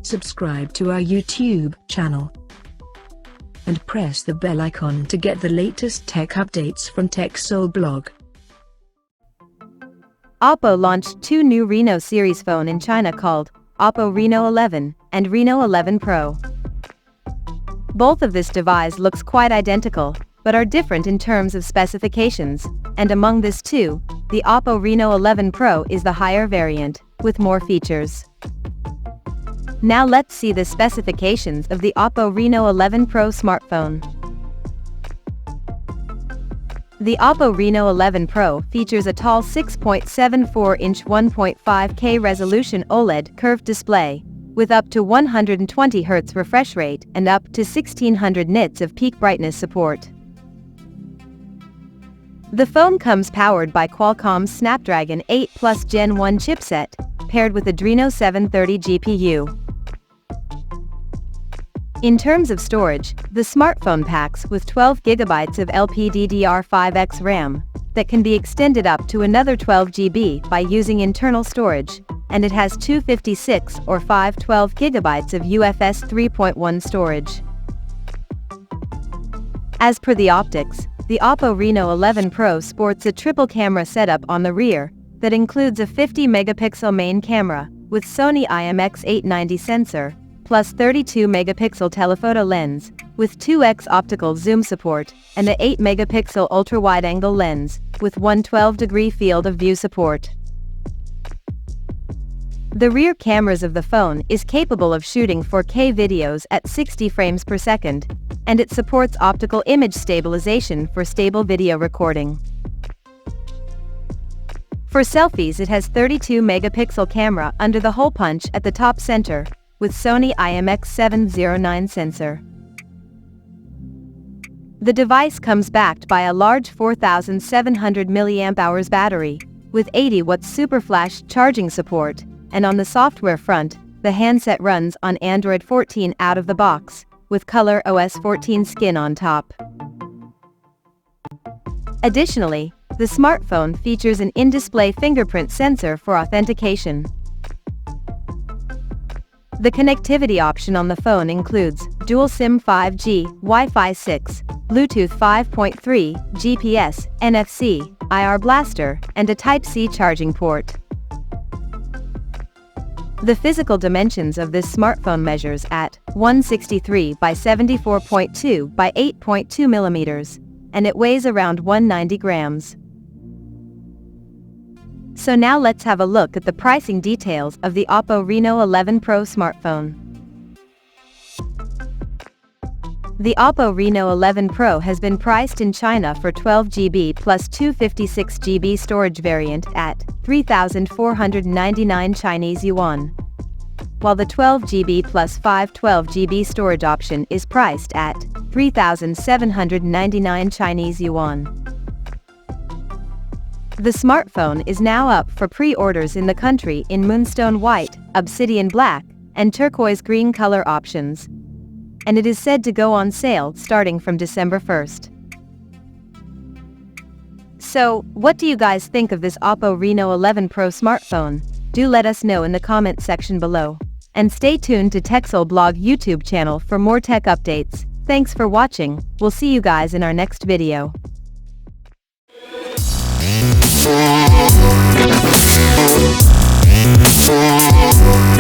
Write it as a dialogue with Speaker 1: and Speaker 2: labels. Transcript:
Speaker 1: subscribe to our YouTube channel, and press the bell icon to get the latest tech updates from TechSole Blog.
Speaker 2: Oppo launched two new Reno series phone in China called Oppo Reno 11 and Reno 11 Pro. Both of this device looks quite identical, but are different in terms of specifications, and among this two, the Oppo Reno 11 Pro is the higher variant, with more features. Now let's see the specifications of the Oppo Reno 11 Pro smartphone. The Oppo Reno 11 Pro features a tall 6.74-inch 1.5K resolution OLED curved display, with up to 120 Hz refresh rate and up to 1600 nits of peak brightness support. The phone comes powered by Qualcomm's Snapdragon 8 Plus Gen 1 chipset, paired with Adreno 730 GPU. In terms of storage, the smartphone packs with 12 GB of LPDDR5X RAM that can be extended up to another 12 GB by using internal storage, and it has 256 or 512 GB of UFS 3.1 storage. As per the optics, the Oppo Reno 11 Pro sports a triple camera setup on the rear that includes a 50-megapixel main camera with Sony IMX890 sensor, plus 32-megapixel telephoto lens, with 2x optical zoom support, and a 8-megapixel ultra-wide-angle lens, with 112-degree field of view support. The rear cameras of the phone is capable of shooting 4K videos at 60 frames per second, and it supports optical image stabilization for stable video recording. For selfies, it has 32-megapixel camera under the hole punch at the top center, with Sony IMX709 sensor. The device comes backed by a large 4700 mAh battery, with 80-watt super flash charging support, and on the software front, the handset runs on Android 14 out of the box, with Color OS 14 skin on top. Additionally, the smartphone features an in-display fingerprint sensor for authentication. The connectivity option on the phone includes dual SIM 5G, Wi-Fi 6, Bluetooth 5.3, GPS, NFC, IR blaster, and a Type-C charging port. The physical dimensions of this smartphone measures at 163 by 74.2 by 8.2 millimeters, and it weighs around 190 grams. So now let's have a look at the pricing details of the Oppo Reno 11 Pro smartphone. The Oppo Reno 11 Pro has been priced in China for 12 GB plus 256 GB storage variant at 3,499 Chinese yuan, while the 12 GB plus 512 GB storage option is priced at 3,799 Chinese yuan. The smartphone is now up for pre-orders in the country in moonstone white, obsidian black, and turquoise green color options, and it is said to go on sale starting from December 1st. So, what do you guys think of this Oppo Reno 11 Pro smartphone? Do let us know in the comment section below. And stay tuned to TechSole Blog YouTube channel for more tech updates. Thanks for watching. We'll see you guys in our next video.
Speaker 3: We'll be right back.